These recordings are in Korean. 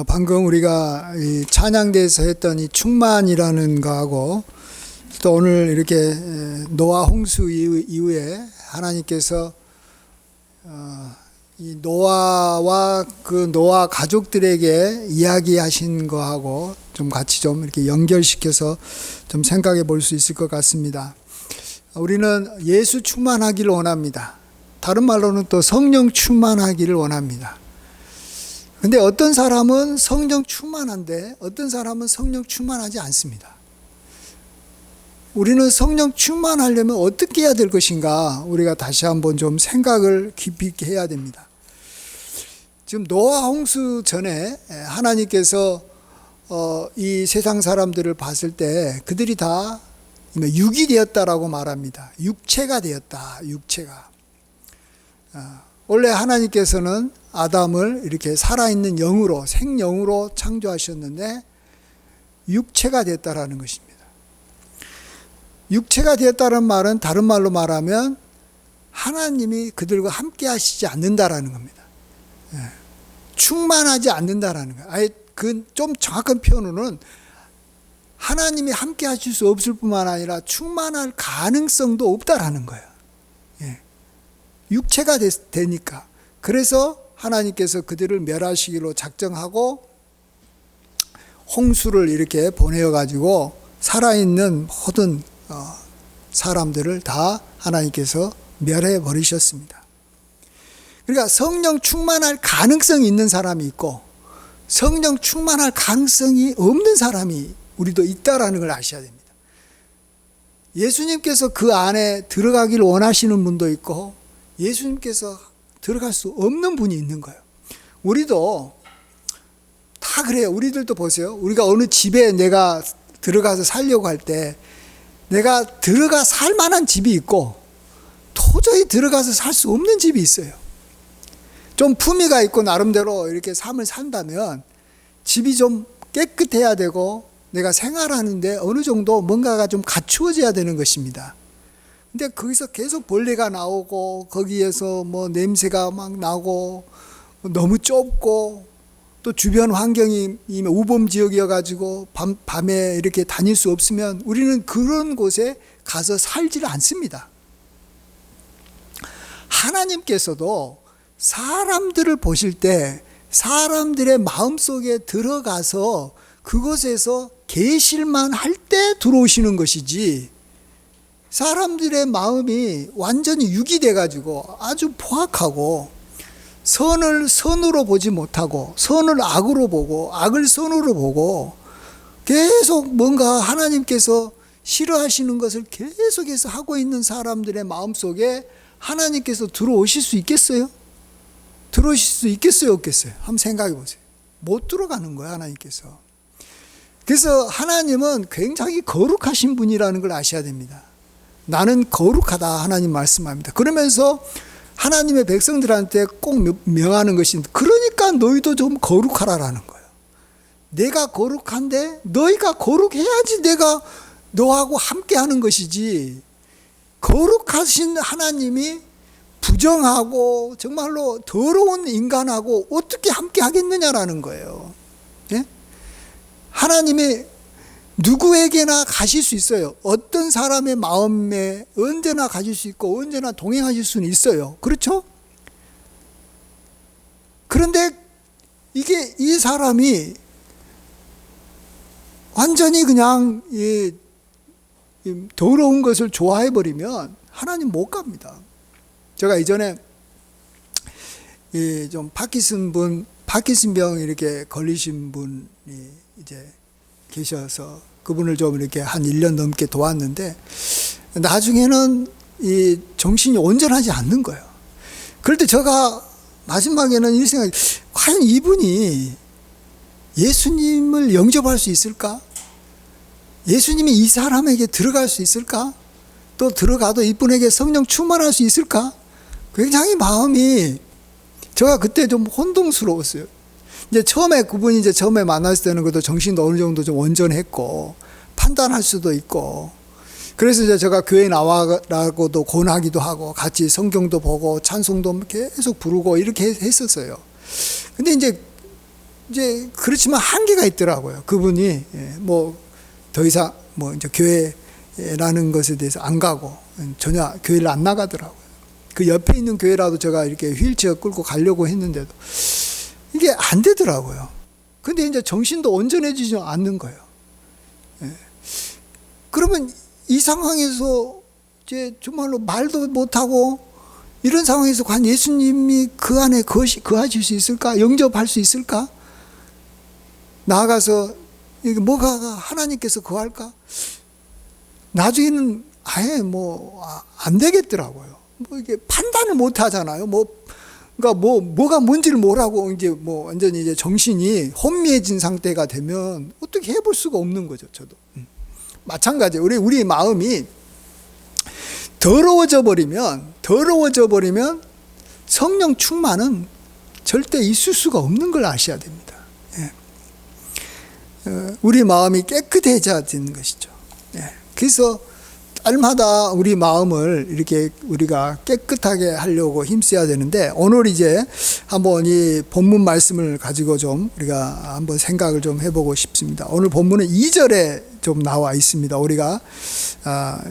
방금 우리가 이 찬양대에서 했던 이 충만이라는 거하고 또 오늘 이렇게 노아 홍수 이후에 하나님께서 이 노아와 그 노아 가족들에게 이야기하신 거하고 좀 같이 좀 이렇게 연결시켜서 좀 생각해 볼 수 있을 것 같습니다. 우리는 예수 충만하기를 원합니다. 다른 말로는 또 성령 충만하기를 원합니다. 근데 어떤 사람은 성령 충만한데 어떤 사람은 성령 충만하지 않습니다. 우리는 성령 충만하려면 어떻게 해야 될 것인가 우리가 다시 한번 좀 생각을 깊이 있게 해야 됩니다. 지금 노아 홍수 전에 하나님께서 이 세상 사람들을 봤을 때 그들이 다 육이 되었다라고 말합니다. 육체가 되었다. 육체가. 원래 하나님께서는 아담을 이렇게 살아있는 영으로 생영으로 창조하셨는데 육체가 됐다라는 것입니다. 육체가 되었다는 말은 다른 말로 말하면 하나님이 그들과 함께 하시지 않는다라는 겁니다. 충만하지 않는다라는 거예요. 아예 그 좀 정확한 표현으로는 하나님이 함께 하실 수 없을 뿐만 아니라 충만할 가능성도 없다라는 거예요. 육체가 되니까. 그래서 하나님께서 그들을 멸하시기로 작정하고 홍수를 이렇게 보내어가지고 살아있는 모든 사람들을 다 하나님께서 멸해 버리셨습니다. 그러니까 성령 충만할 가능성이 있는 사람이 있고 성령 충만할 가능성이 없는 사람이 우리도 있다라는 걸 아셔야 됩니다. 예수님께서 그 안에 들어가기를 원하시는 분도 있고 예수님께서 들어갈 수 없는 분이 있는 거예요. 우리도 다 그래요. 우리들도 보세요. 우리가 어느 집에 내가 들어가서 살려고 할 때 내가 들어가 살 만한 집이 있고 도저히 들어가서 살 수 없는 집이 있어요. 좀 품위가 있고 나름대로 이렇게 삶을 산다면 집이 좀 깨끗해야 되고 내가 생활하는데 어느 정도 뭔가가 좀 갖추어져야 되는 것입니다. 근데 거기서 계속 벌레가 나오고 거기에서 뭐 냄새가 막 나고 너무 좁고 또 주변 환경이 우범 지역이어가지고 밤에 이렇게 다닐 수 없으면 우리는 그런 곳에 가서 살지를 않습니다. 하나님께서도 사람들을 보실 때 사람들의 마음속에 들어가서 그곳에서 계실만 할 때 들어오시는 것이지 사람들의 마음이 완전히 육이 돼가지고 아주 포악하고 선을 선으로 보지 못하고 선을 악으로 보고 악을 선으로 보고 계속 뭔가 하나님께서 싫어하시는 것을 계속해서 하고 있는 사람들의 마음속에 하나님께서 들어오실 수 있겠어요? 들어오실 수 있겠어요? 없겠어요? 한번 생각해 보세요. 못 들어가는 거예요, 하나님께서. 그래서 하나님은 굉장히 거룩하신 분이라는 걸 아셔야 됩니다. 나는 거룩하다 하나님 말씀합니다. 그러면서 하나님의 백성들한테 꼭 명하는 것이 그러니까 너희도 좀 거룩하라라는 거예요. 내가 거룩한데 너희가 거룩해야지 내가 너하고 함께 하는 것이지 거룩하신 하나님이 부정하고 정말로 더러운 인간하고 어떻게 함께 하겠느냐라는 거예요. 예? 하나님이 누구에게나 가실 수 있어요. 어떤 사람의 마음에 언제나 가실 수 있고 언제나 동행하실 수는 있어요. 그렇죠? 그런데 이게 이 사람이 완전히 그냥 이 더러운 것을 좋아해버리면 하나님 못 갑니다. 제가 이전에 좀 파킨슨병 이렇게 걸리신 분이 이제 계셔서 그분을 좀 이렇게 한 1년 넘게 도왔는데 나중에는 이 정신이 온전하지 않는 거예요. 그럴 때 제가 마지막에는 이 생각이 과연 이분이 예수님을 영접할 수 있을까? 예수님이 이 사람에게 들어갈 수 있을까? 또 들어가도 이분에게 성령 충만할 수 있을까? 굉장히 마음이 제가 그때 좀 혼동스러웠어요. 이제 그분이 이제 처음에 만났을 때는 그래도 정신도 어느 정도 좀 온전했고 판단할 수도 있고 그래서 이제 제가 교회 나와라고도 권하기도 하고 같이 성경도 보고 찬송도 계속 부르고 이렇게 했었어요. 근데 이제 이제 그렇지만 한계가 있더라고요. 그분이 뭐 더 이상 뭐 이제 교회라는 것에 대해서 안 가고 전혀 교회를 안 나가더라고요. 그 옆에 있는 교회라도 제가 이렇게 휠체어 끌고 가려고 했는데도 이게 안 되더라고요. 근데 이제 정신도 온전해지지 않는 거예요. 그러면 이 상황에서 이제 정말로 말도 못하고 이런 상황에서 과연 예수님이 그 안에 거하실 수 있을까? 영접할 수 있을까? 나아가서 이게 뭐가 하나님께서 거할까? 나중에는 아예 뭐 안 되겠더라고요. 뭐 이게 판단을 못 하잖아요. 그러니까 뭐가 뭔지를 모르고 이제 뭐 완전히 이제 정신이 혼미해진 상태가 되면 어떻게 해볼 수가 없는 거죠. 저도 마찬가지예요. 우리 마음이 더러워져 버리면 성령 충만은 절대 있을 수가 없는 걸 아셔야 됩니다. 우리 마음이 깨끗해져야 되는 것이죠. 그래서 날마다 우리 마음을 이렇게 우리가 깨끗하게 하려고 힘써야 되는데, 오늘 이제 한번 이 본문 말씀을 가지고 좀 우리가 한번 생각을 좀 해보고 싶습니다. 오늘 본문은 2절에 좀 나와 있습니다. 우리가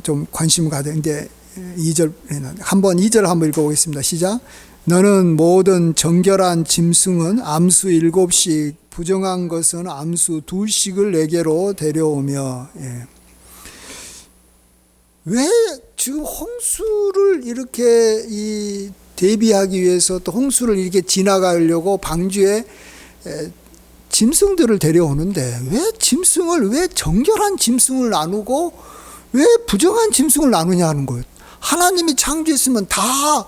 좀 관심을 가져. 이제 2절 한번 읽어보겠습니다. 시작. 너는 모든 정결한 짐승은 암수 7씩, 부정한 것은 암수 2씩을 내게로 데려오며. 왜 지금 홍수를 이렇게 대비하기 위해서, 또 홍수를 이렇게 지나가려고 방주에 짐승들을 데려오는데, 왜 정결한 짐승을 나누고 왜 부정한 짐승을 나누냐는 거예요. 하나님이 창조했으면 다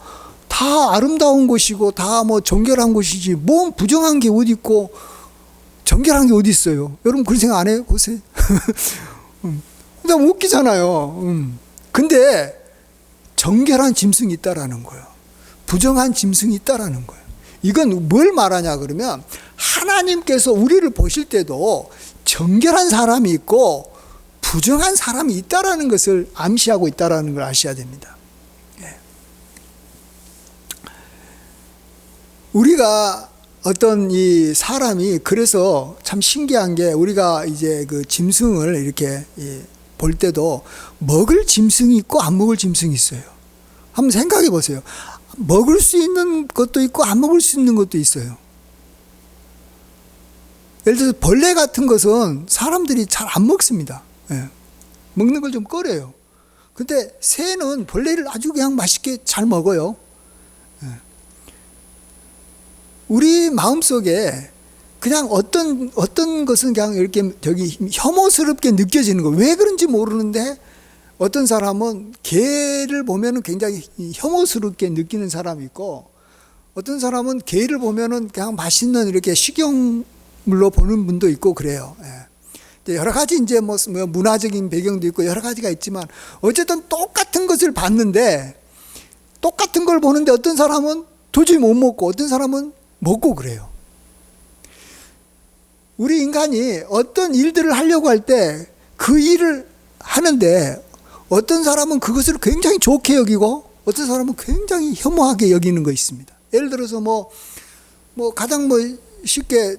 아름다운 것이고 다 뭐 정결한 것이지, 뭔 부정한 게 어디 있고 정결한 게 어디 있어요? 여러분 그런 생각 안 해요? 보세요. 너무 웃기잖아요. 근데 정결한 짐승이 있다라는 거예요. 부정한 짐승이 있다라는 거예요. 이건 뭘 말하냐 그러면, 하나님께서 우리를 보실 때도 정결한 사람이 있고 부정한 사람이 있다라는 것을 암시하고 있다라는 걸 아셔야 됩니다. 우리가 어떤 이 사람이, 그래서 참 신기한 게, 우리가 이제 그 짐승을 이렇게 볼 때도 먹을 짐승이 있고 안 먹을 짐승이 있어요. 한번 생각해 보세요. 먹을 수 있는 것도 있고 안 먹을 수 있는 것도 있어요. 예를 들어서 벌레 같은 것은 사람들이 잘 안 먹습니다. 먹는 걸 좀 꺼려요. 근데 새는 벌레를 아주 그냥 맛있게 잘 먹어요. 우리 마음속에 그냥 어떤 것은 그냥 이렇게 혐오스럽게 느껴지는 거예요. 왜 그런지 모르는데 어떤 사람은 개를 보면은 굉장히 혐오스럽게 느끼는 사람이 있고, 어떤 사람은 개를 보면은 그냥 맛있는 이렇게 식용물로 보는 분도 있고 그래요. 여러 가지 이제 뭐 문화적인 배경도 있고 여러 가지가 있지만, 어쨌든 똑같은 것을 봤는데, 똑같은 걸 보는데 어떤 사람은 도저히 못 먹고 어떤 사람은 먹고 그래요. 우리 인간이 어떤 일들을 하려고 할 때 그 일을 하는데, 어떤 사람은 그것을 굉장히 좋게 여기고 어떤 사람은 굉장히 혐오하게 여기는 거 있습니다. 예를 들어서 가장 쉽게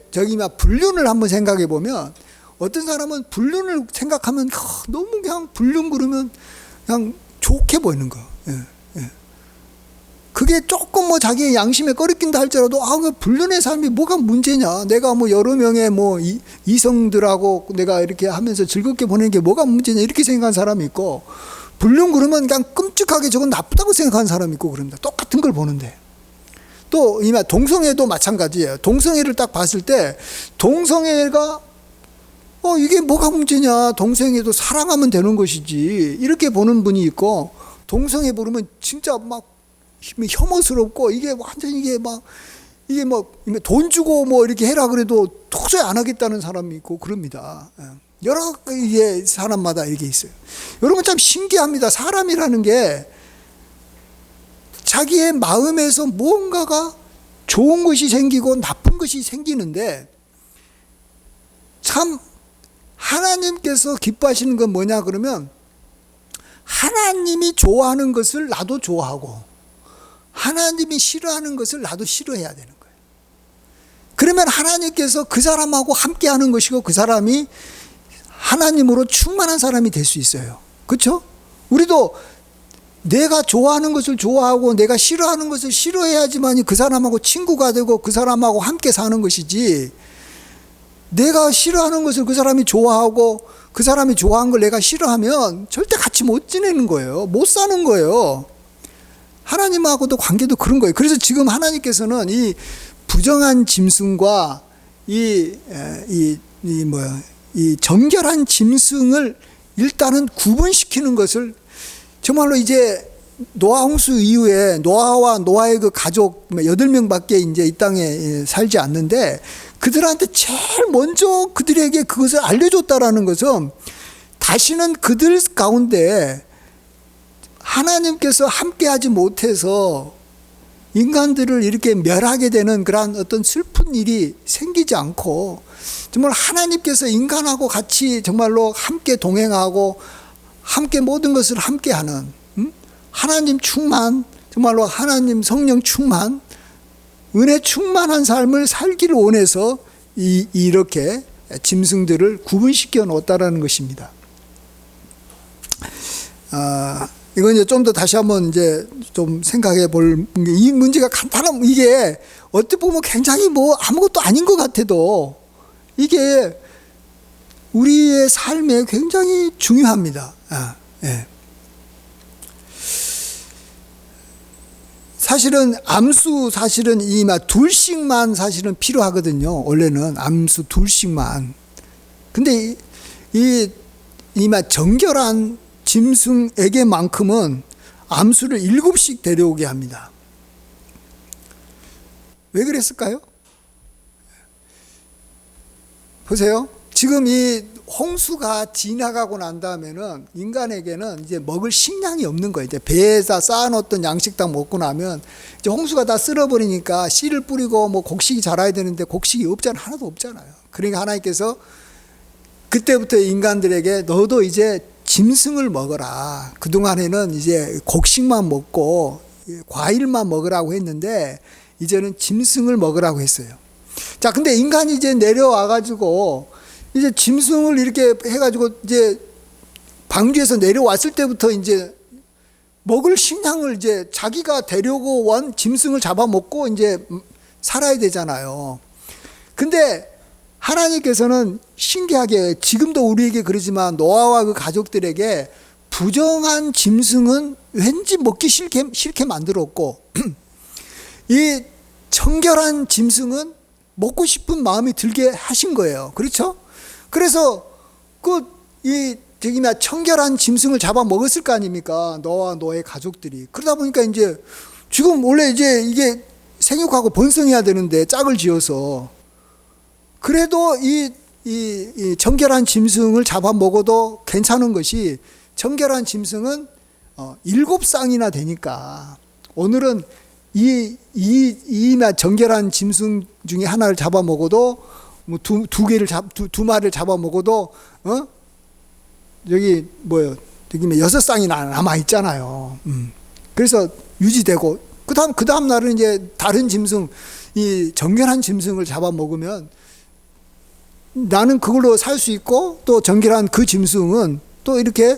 불륜을 한번 생각해 보면, 어떤 사람은 불륜을 생각하면 너무 그냥 불륜 그러면 그냥 좋게 보이는 거예요. 그게 조금 자기의 양심에 꺼리낀다 할지라도, 그 불륜의 삶이 뭐가 문제냐, 내가 여러 명의 이성들하고 내가 이렇게 하면서 즐겁게 보내는 게 뭐가 문제냐, 이렇게 생각하는 사람이 있고, 불륜 그러면 그냥 끔찍하게 저건 나쁘다고 생각하는 사람이 있고 그럽니다. 똑같은 걸 보는데. 또 동성애도 마찬가지예요. 동성애를 딱 봤을 때, 동성애가 이게 뭐가 문제냐, 동성애도 사랑하면 되는 것이지, 이렇게 보는 분이 있고, 동성애 보면 진짜 혐오스럽고, 이게 완전히 이게 돈 주고 이렇게 해라 그래도 도저히 안 하겠다는 사람이 있고 그럽니다. 여러 가지 사람마다 이게 있어요. 여러분 참 신기합니다. 사람이라는 게 자기의 마음에서 무언가가 좋은 것이 생기고 나쁜 것이 생기는데, 참 하나님께서 기뻐하시는 건 뭐냐 그러면, 하나님이 좋아하는 것을 나도 좋아하고 하나님이 싫어하는 것을 나도 싫어해야 되는 거예요. 그러면 하나님께서 그 사람하고 함께 하는 것이고 그 사람이 하나님으로 충만한 사람이 될 수 있어요. 그렇죠? 우리도 내가 좋아하는 것을 좋아하고 내가 싫어하는 것을 싫어해야지만 그 사람하고 친구가 되고 그 사람하고 함께 사는 것이지, 내가 싫어하는 것을 그 사람이 좋아하고 그 사람이 좋아하는 걸 내가 싫어하면 절대 같이 못 지내는 거예요. 못 사는 거예요. 하나님하고도 관계도 그런 거예요. 그래서 지금 하나님께서는 이 부정한 짐승과 이 정결한 짐승을 일단은 구분시키는 것을, 정말로 이제 노아 홍수 이후에 노아와 노아의 그 가족 8명밖에 이제 이 땅에 살지 않는데, 그들한테 제일 먼저 그들에게 그것을 알려줬다라는 것은 다시는 그들 가운데 하나님께서 함께하지 못해서 인간들을 이렇게 멸하게 되는 그러한 어떤 슬픈 일이 생기지 않고, 정말 하나님께서 인간하고 같이 정말로 함께 동행하고 함께 모든 것을 함께하는, 하나님 충만, 정말로 하나님 성령 충만, 은혜 충만한 삶을 살기를 원해서 이렇게 짐승들을 구분시켜 놓았다라는 것입니다. 이건 이제 좀 더 다시 한번 이제 좀 생각해 볼, 이 문제가 간단한, 이게 어떻게 보면 굉장히 뭐 아무것도 아닌 것 같아도 이게 우리의 삶에 굉장히 중요합니다. 예. 사실은 암수, 사실은 둘씩만 사실은 필요하거든요. 원래는 암수 둘씩만. 근데 이 정결한 짐승에게만큼은 암수를 7씩 데려오게 합니다. 왜 그랬을까요? 보세요. 지금 이 홍수가 지나가고 난 다음에는 인간에게는 이제 먹을 식량이 없는 거예요. 이제 배에다 쌓아놓던 양식 다 먹고 나면 이제 홍수가 다 쓸어버리니까 씨를 뿌리고 뭐 곡식이 자라야 되는데 곡식이 없잖아요. 하나도 없잖아요. 그러니까 하나님께서 그때부터 인간들에게 너도 이제 짐승을 먹어라. 그동안에는 이제 곡식만 먹고 과일만 먹으라고 했는데 이제는 짐승을 먹으라고 했어요. 자, 근데 인간이 이제 내려와가지고 이제 짐승을 이렇게 해가지고 이제 방주에서 내려왔을 때부터 이제 먹을 식량을 이제 자기가 데려고 온 짐승을 잡아먹고 이제 살아야 되잖아요. 근데 하나님께서는 신기하게 지금도 우리에게 그러지만 노아와 그 가족들에게 부정한 짐승은 왠지 먹기 싫게 만들었고 이 정결한 짐승은 먹고 싶은 마음이 들게 하신 거예요. 그렇죠? 그래서 청결한 짐승을 잡아 먹었을 거 아닙니까? 너와 너의 가족들이. 그러다 보니까 이제 지금 원래 이제 이게 생육하고 번성해야 되는데 짝을 지어서, 그래도 이 정결한 짐승을 잡아 먹어도 괜찮은 것이, 정결한 짐승은 7쌍이나 되니까 오늘은 이 정결한 짐승 중에 하나를 잡아 먹어도 뭐 두 마리를 잡아 먹어도 여기 6쌍이나 남아 있잖아요. 그래서 유지되고 그 다음 날은 이제 다른 짐승, 이 정결한 짐승을 잡아 먹으면 나는 그걸로 살 수 있고, 또 정결한 그 짐승은 또 이렇게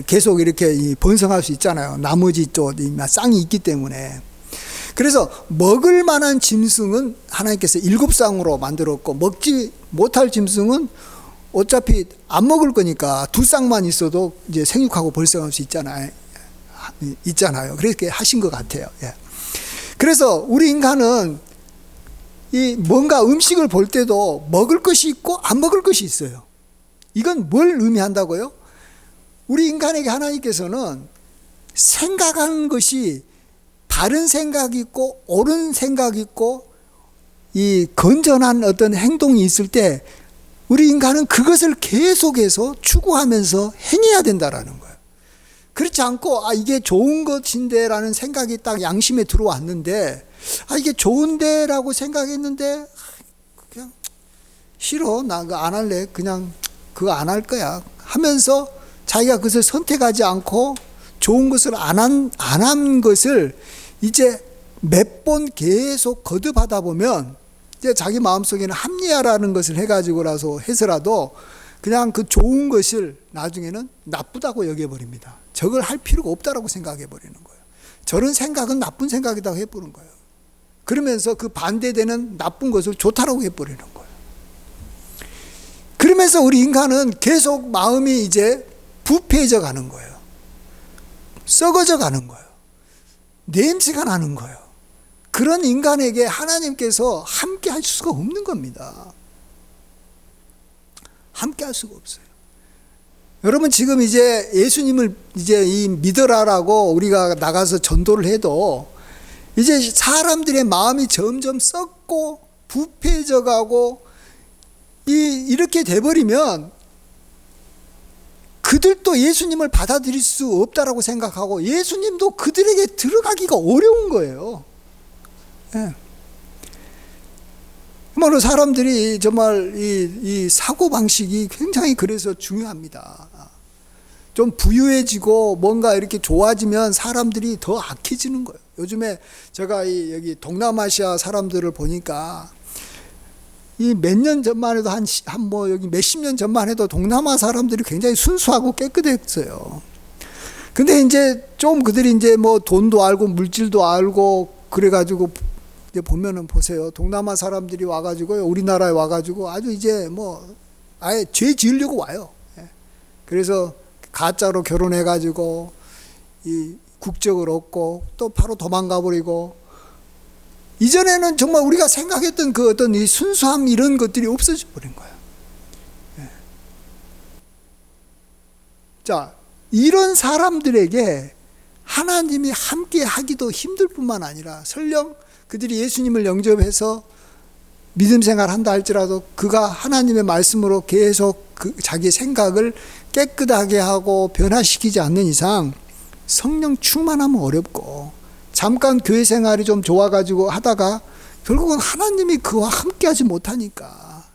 계속 이렇게 번성할 수 있잖아요. 나머지 또 쌍이 있기 때문에. 그래서 먹을 만한 짐승은 하나님께서 7쌍으로 만들었고, 먹지 못할 짐승은 어차피 안 먹을 거니까 2쌍만 있어도 이제 생육하고 번성할 수 있잖아요. 그렇게 하신 것 같아요. 예. 그래서 우리 인간은 이 뭔가 음식을 볼 때도 먹을 것이 있고 안 먹을 것이 있어요. 이건 뭘 의미한다고요? 우리 인간에게 하나님께서는 생각하는 것이 바른 생각이 있고 옳은 생각이 있고 이 건전한 어떤 행동이 있을 때 우리 인간은 그것을 계속해서 추구하면서 행해야 된다라는 거예요. 그렇지 않고 이게 좋은 것인데 라는 생각이 딱 양심에 들어왔는데, 이게 좋은데 라고 생각했는데 그냥 싫어, 나 그거 안 할래, 그냥 그거 안 할 거야 하면서 자기가 그것을 선택하지 않고 좋은 것을 안 한 것을 이제 몇 번 계속 거듭하다 보면 이제 자기 마음속에는 합리화라는 것을 해가지고라서 해서라도 그냥 그 좋은 것을 나중에는 나쁘다고 여겨버립니다. 저걸 할 필요가 없다라고 생각해버리는 거예요. 저런 생각은 나쁜 생각이라고 해버리는 거예요. 그러면서 그 반대되는 나쁜 것을 좋다라고 해버리는 거예요. 그러면서 우리 인간은 계속 마음이 이제 부패해져 가는 거예요. 썩어져 가는 거예요. 냄새가 나는 거예요. 그런 인간에게 하나님께서 함께 할 수가 없는 겁니다. 함께 할 수가 없어요. 여러분 지금 이제 예수님을 이제 믿어라라고 우리가 나가서 전도를 해도 이제 사람들의 마음이 점점 썩고 부패해져 가고 이렇게 돼버리면 그들도 예수님을 받아들일 수 없다라고 생각하고 예수님도 그들에게 들어가기가 어려운 거예요. 예. 정말로 사람들이 정말 이 사고방식이 굉장히 그래서 중요합니다. 좀 부유해지고 뭔가 이렇게 좋아지면 사람들이 더 악해지는 거예요. 요즘에 제가 여기 동남아시아 사람들을 보니까 이 몇 년 전만 해도 여기 몇십 년 전만 해도 동남아 사람들이 굉장히 순수하고 깨끗했어요. 근데 이제 좀 그들이 이제 뭐 돈도 알고 물질도 알고 그래가지고 이제 보면은 보세요. 동남아 사람들이 와가지고요. 우리나라에 와가지고 아주 이제 뭐 아예 죄 지으려고 와요. 그래서 가짜로 결혼해가지고 이 국적을 얻고 또 바로 도망가 버리고 이전에는 정말 우리가 생각했던 그 어떤 이 순수함 이런 것들이 없어져 버린 거예요. 자, 이런 사람들에게 하나님이 함께 하기도 힘들 뿐만 아니라 설령 그들이 예수님을 영접해서 믿음 생활 한다 할지라도 그가 하나님의 말씀으로 계속 자기 생각을 깨끗하게 하고 변화시키지 않는 이상 성령 충만하면 어렵고 잠깐 교회 생활이 좀 좋아가지고 하다가 결국은 하나님이 그와 함께 하지 못하니까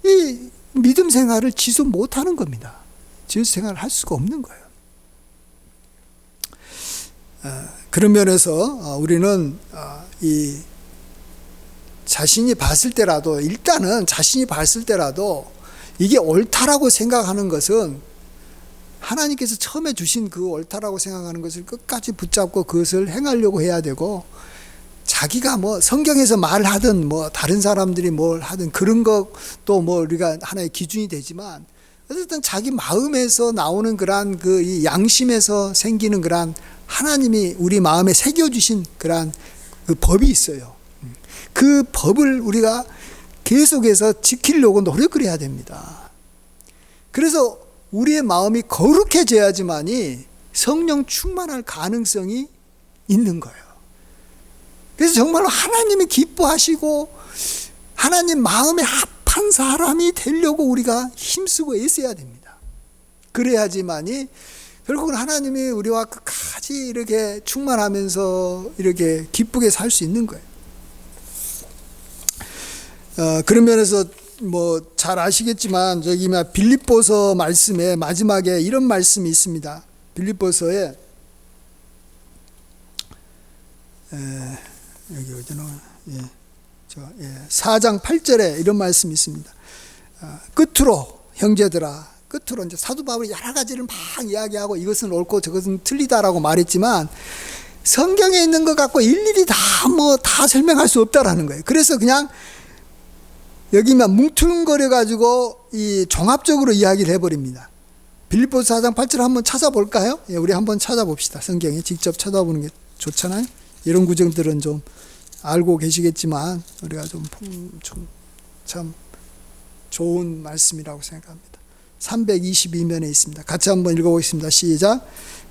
이 믿음 생활을 지속 못하는 겁니다. 지속 생활을 할 수가 없는 거예요. 그런 면에서 우리는 이 자신이 봤을 때라도 일단은 자신이 봤을 때라도 이게 옳다라고 생각하는 것은 하나님께서 처음에 주신 그 옳다라고 생각하는 것을 끝까지 붙잡고 그것을 행하려고 해야 되고 자기가 뭐 성경에서 말하든 뭐 다른 사람들이 뭘 하든 그런 것도 뭐 우리가 하나의 기준이 되지만 어쨌든 자기 마음에서 나오는 그러한 그 이 양심에서 생기는 그러한 하나님이 우리 마음에 새겨주신 그러한 그 법이 있어요. 그 법을 우리가 계속해서 지키려고 노력을 해야 됩니다. 그래서 우리의 마음이 거룩해져야지만이 성령 충만할 가능성이 있는 거예요. 그래서 정말로 하나님이 기뻐하시고 하나님 마음에 합한 사람이 되려고 우리가 힘쓰고 애써야 됩니다. 그래야지만이 결국은 하나님이 우리와 끝까지 이렇게 충만하면서 이렇게 기쁘게 살 수 있는 거예요. 그런 면에서 뭐 잘 아시겠지만 저기 빌립보서 말씀에 마지막에 이런 말씀이 있습니다. 빌립보서에 여기 어디 나와요? 4장 8절에 이런 말씀이 있습니다. 끝으로 형제들아, 끝으로 이제 사도 바울이 여러 가지를 막 이야기하고 이것은 옳고 저것은 틀리다라고 말했지만 성경에 있는 것 갖고 일일이 다 설명할 수 없다라는 거예요. 그래서 그냥 여기만 뭉퉁거려 가지고 이 종합적으로 이야기를 해버립니다. 빌립보서 4장 8절 한번 찾아볼까요? 우리 한번 찾아봅시다. 성경에 직접 찾아보는 게 좋잖아요. 이런 구절들은 좀 알고 계시겠지만 우리가 좀 참 좋은 말씀이라고 생각합니다. 322면에 있습니다. 같이 한번 읽어보겠습니다. 시작.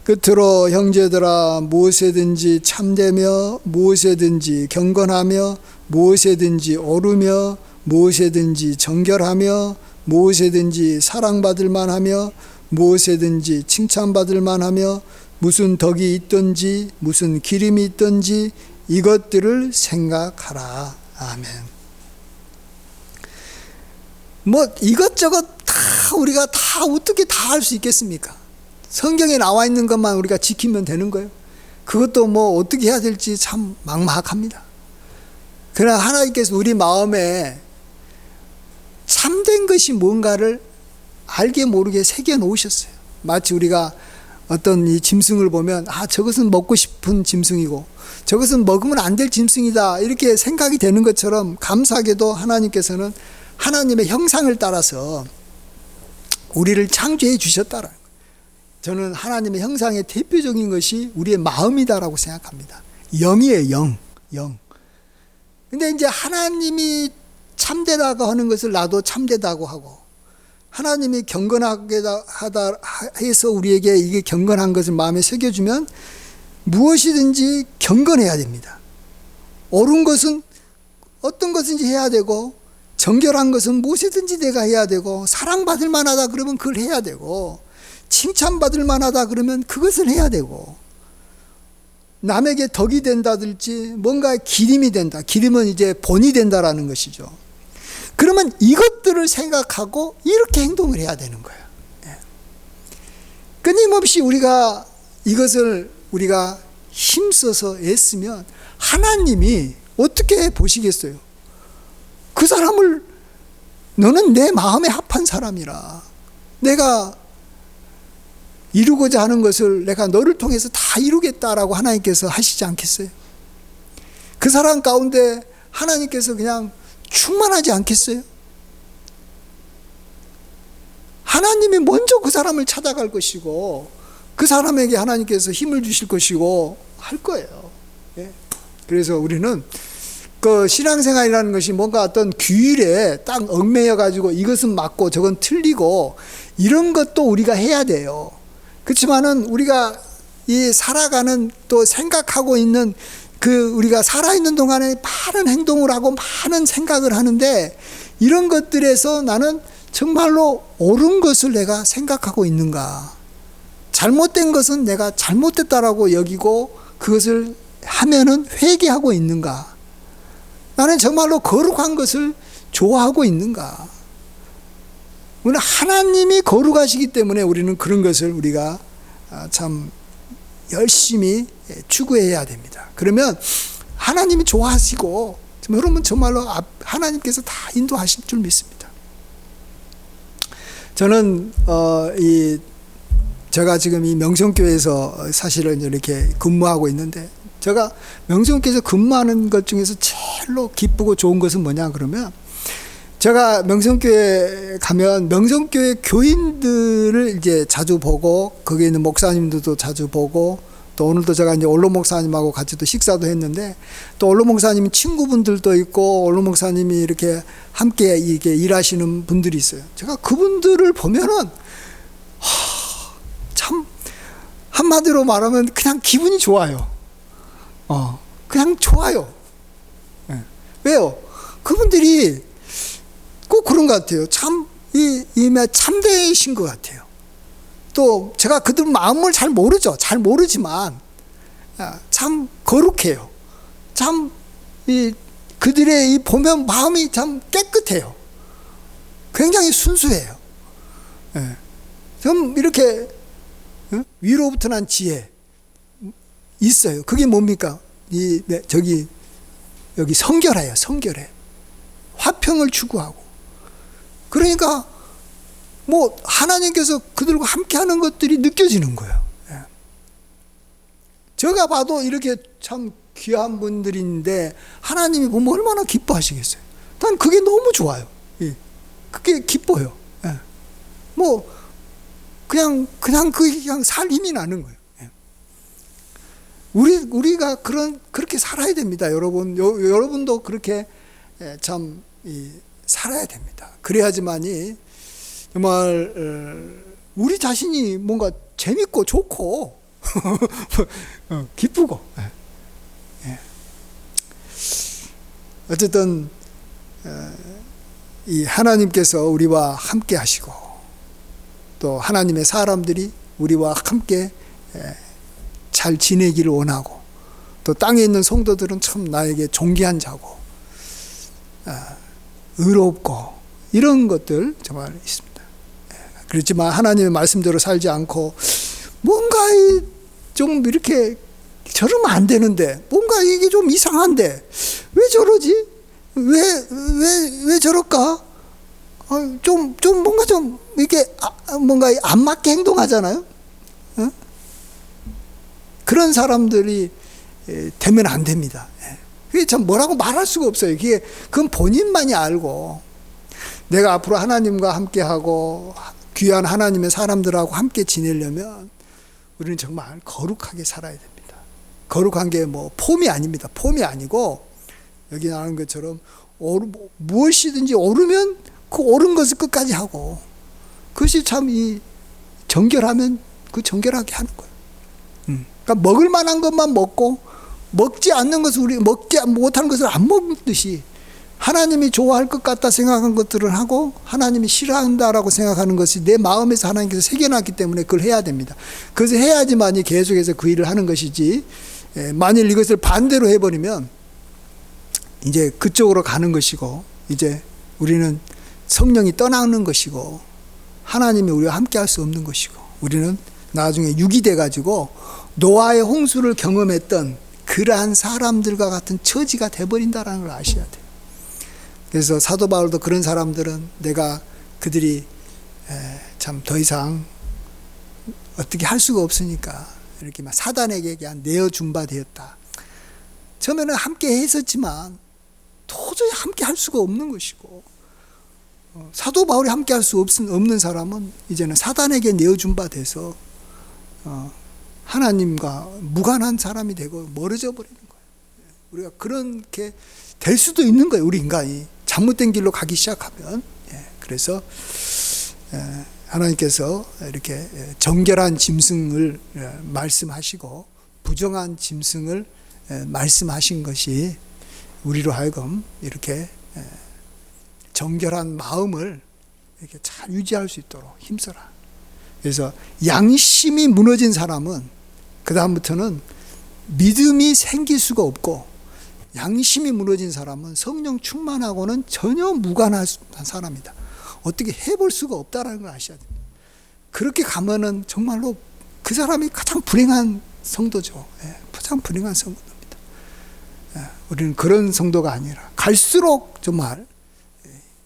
끝으로 형제들아, 무엇에든지 참되며 무엇에든지 경건하며 무엇에든지 옳으며 무엇에든지 정결하며 무엇에든지 사랑받을 만하며 무엇에든지 칭찬받을 만하며 무슨 덕이 있든지 무슨 기림이 있든지 이것들을 생각하라. 아멘. 뭐 이것저것 다 우리가 다 어떻게 다 할 수 있겠습니까? 성경에 나와 있는 것만 우리가 지키면 되는 거예요. 그것도 뭐 어떻게 해야 될지 참 막막합니다. 그러나 하나님께서 우리 마음에 참된 것이 뭔가를 알게 모르게 새겨 놓으셨어요. 마치 우리가 어떤 이 짐승을 보면 저것은 먹고 싶은 짐승이고 저것은 먹으면 안 될 짐승이다 이렇게 생각이 되는 것처럼, 감사하게도 하나님께서는 하나님의 형상을 따라서 우리를 창조해 주셨다라는 거예요. 저는 하나님의 형상의 대표적인 것이 우리의 마음이다라고 생각합니다. 영이에요, 영. 근데 이제 하나님이 참되다고 하는 것을 나도 참되다고 하고, 하나님이 경건하다 해서 우리에게 이게 경건한 것을 마음에 새겨주면 무엇이든지 경건해야 됩니다. 옳은 것은 어떤 것인지 해야 되고, 정결한 것은 무엇이든지 내가 해야 되고, 사랑받을 만하다 그러면 그걸 해야 되고, 칭찬받을 만하다 그러면 그것을 해야 되고, 남에게 덕이 된다든지 뭔가 기림이 된다. 기림은 이제 본이 된다라는 것이죠. 그러면 이것들을 생각하고 이렇게 행동을 해야 되는 거예요. 끊임없이 우리가 이것을 우리가 힘써서 애쓰면 하나님이 어떻게 보시겠어요? 그 사람을, 너는 내 마음에 합한 사람이라, 내가 이루고자 하는 것을 내가 너를 통해서 다 이루겠다라고 하나님께서 하시지 않겠어요? 그 사람 가운데 하나님께서 그냥 충만하지 않겠어요? 하나님이 먼저 그 사람을 찾아갈 것이고, 그 사람에게 하나님께서 힘을 주실 것이고 할 거예요. 그래서 우리는 그 신앙생활이라는 것이 뭔가 어떤 규율에 딱 얽매여 가지고 이것은 맞고 저건 틀리고 이런 것도 우리가 해야 돼요. 그렇지만은 우리가 이 살아가는, 또 생각하고 있는 우리가 살아있는 동안에 많은 행동을 하고 많은 생각을 하는데, 이런 것들에서 나는 정말로 옳은 것을 내가 생각하고 있는가, 잘못된 것은 내가 잘못됐다라고 여기고 그것을 하면은 회개하고 있는가, 나는 정말로 거룩한 것을 좋아하고 있는가. 우리는 하나님이 거룩하시기 때문에 우리는 그런 것을 우리가 참 열심히 추구해야 됩니다. 그러면 하나님이 좋아하시고, 여러분 정말로 하나님께서 다 인도하실 줄 믿습니다. 저는 제가 지금 이 명성교회에서 사실은 이렇게 근무하고 있는데, 제가 명성교회에서 근무하는 것 중에서 제일로 기쁘고 좋은 것은 뭐냐 그러면, 제가 명성교회 가면 명성교회 교인들을 이제 자주 보고, 거기에 있는 목사님들도 자주 보고, 또 오늘도 제가 이제 올로 목사님하고 같이 또 식사도 했는데, 또 올로 목사님 친구분들도 있고, 올로 목사님이 이렇게 함께 이렇게 일하시는 분들이 있어요. 제가 그분들을 보면은 참 한마디로 말하면 그냥 기분이 좋아요. 그냥 좋아요. 왜요? 그분들이 꼭 그런 것 같아요. 참 참되신 것 같아요. 또 제가 그들 마음을 잘 모르죠. 잘 모르지만 참 거룩해요. 참 그들의 보면 마음이 참 깨끗해요. 굉장히 순수해요. 좀 이렇게 위로부터 난 지혜 있어요. 그게 뭡니까? 여기 성결해요. 성결해. 화평을 추구하고. 그러니까 뭐 하나님께서 그들과 함께하는 것들이 느껴지는 거예요. 제가 봐도 이렇게 참 귀한 분들인데 하나님이 보면 얼마나 기뻐하시겠어요. 난 그게 너무 좋아요. 그게 기뻐요. 뭐 그냥 살 힘이 나는 거예요. 우리가 그렇게 살아야 됩니다. 여러분도 그렇게 참 살아야 됩니다. 그래야지만이 정말 우리 자신이 뭔가 재밌고 좋고 기쁘고. 어쨌든 이 하나님께서 우리와 함께 하시고, 또 하나님의 사람들이 우리와 함께 잘 지내기를 원하고, 또 땅에 있는 성도들은 참 나에게 존귀한 자고 의롭고 이런 것들 정말 있습니다. 그렇지만 하나님의 말씀대로 살지 않고 뭔가 좀 이렇게 저러면 안 되는데, 뭔가 이게 좀 이상한데, 왜 저러지? 왜 저럴까? 뭔가 이게, 뭔가 안 맞게 행동하잖아요? 어? 그런 사람들이 되면 안 됩니다. 그게 참 뭐라고 말할 수가 없어요. 그건 본인만이 알고, 내가 앞으로 하나님과 함께하고, 귀한 하나님의 사람들하고 함께 지내려면, 우리는 정말 거룩하게 살아야 됩니다. 거룩한 게 폼이 아닙니다. 폼이 아니고, 여기 나오는 것처럼, 무엇이든지 오르면 그 옳은 것을 끝까지 하고, 그것이 참 정결하면 정결하게 하는 거예요. 그러니까 먹을 만한 것만 먹고, 먹지 않는 것을 먹지 못하는 것을 안 먹듯이, 하나님이 좋아할 것 같다 생각한 것들을 하고 하나님이 싫어한다라고 생각하는 것이 내 마음에서 하나님께서 새겨놨기 때문에 그걸 해야 됩니다. 그것을 해야지만이 계속해서 그 일을 하는 것이지, 만일 이것을 반대로 해버리면 이제 그쪽으로 가는 것이고, 이제 우리는 성령이 떠나는 것이고, 하나님이 우리와 함께 할 수 없는 것이고, 우리는 나중에 육이 돼가지고 노아의 홍수를 경험했던 그러한 사람들과 같은 처지가 돼버린다는 걸 아셔야 돼요. 그래서 사도 바울도 그런 사람들은 그들이 참 더 이상 어떻게 할 수가 없으니까 이렇게 막 사단에게 그냥 내어준 바 되었다. 처음에는 함께 했었지만 도저히 함께 할 수가 없는 것이고, 사도 바울이 함께 할 수 없는 사람은 이제는 사단에게 내어준 바 돼서 하나님과 무관한 사람이 되고 멀어져 버리는 거예요. 우리가 그렇게 될 수도 있는 거예요. 우리 인간이 잘못된 길로 가기 시작하면. 그래서 하나님께서 이렇게 정결한 짐승을 말씀하시고 부정한 짐승을 말씀하신 것이 우리로 하여금 이렇게 정결한 마음을 이렇게 잘 유지할 수 있도록 힘써라. 그래서 양심이 무너진 사람은 그 다음부터는 믿음이 생길 수가 없고, 양심이 무너진 사람은 성령 충만하고는 전혀 무관한 사람이다. 어떻게 해볼 수가 없다는 걸 아셔야 됩니다. 그렇게 가면은 정말로 그 사람이 가장 불행한 성도죠. 가장 불행한 성도입니다. 우리는 그런 성도가 아니라 갈수록 정말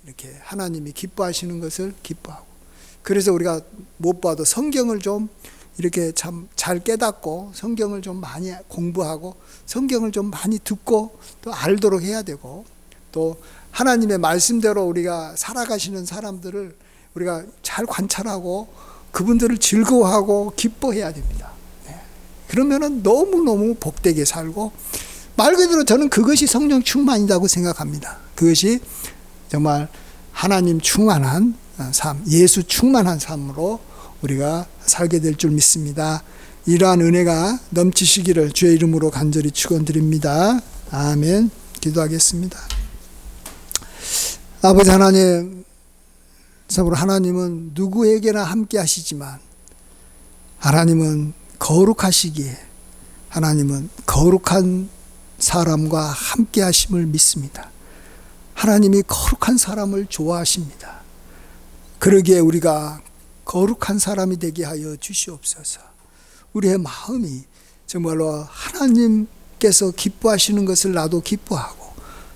이렇게 하나님이 기뻐하시는 것을 기뻐하고, 그래서 우리가 못 봐도 성경을 좀 이렇게 참 잘 깨닫고 성경을 좀 많이 공부하고 성경을 좀 많이 듣고 또 알도록 해야 되고, 또 하나님의 말씀대로 우리가 살아가시는 사람들을 우리가 잘 관찰하고 그분들을 즐거워하고 기뻐해야 됩니다. 그러면은 너무너무 복되게 살고, 말 그대로 저는 그것이 성령 충만이라고 생각합니다. 그것이 정말 하나님 충만한 삶, 예수 충만한 삶으로 우리가 살게 될 줄 믿습니다. 이러한 은혜가 넘치시기를 주의 이름으로 간절히 축원드립니다. 아멘. 기도하겠습니다. 아버지 하나님, 참으로 하나님은 누구에게나 함께 하시지만 하나님은 거룩하시기에 하나님은 거룩한 사람과 함께 하심을 믿습니다. 하나님이 거룩한 사람을 좋아하십니다. 그러기에 우리가 거룩한 사람이 되게 하여 주시옵소서. 우리의 마음이 정말로 하나님께서 기뻐하시는 것을 나도 기뻐하고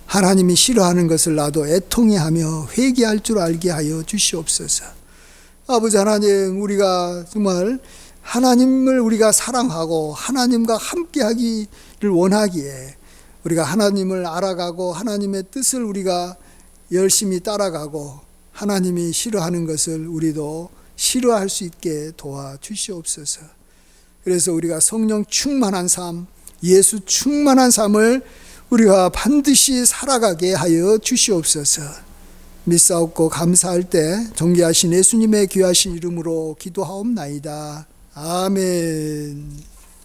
하나님이 싫어하는 것을 나도 애통해하며 회개할 줄 알게 하여 주시옵소서. 아버지 하나님, 우리가 정말 하나님을 우리가 사랑하고 하나님과 함께하기를 원하기에 우리가 하나님을 알아가고 하나님의 뜻을 우리가 열심히 따라가고 하나님이 싫어하는 것을 우리도 싫어할 수 있게 도와주시옵소서. 그래서 우리가 성령 충만한 삶, 예수 충만한 삶을 우리가 반드시 살아가게 하여 주시옵소서. 믿사옵고 감사할 때 존귀하신 예수님의 귀하신 이름으로 기도하옵나이다. 아멘.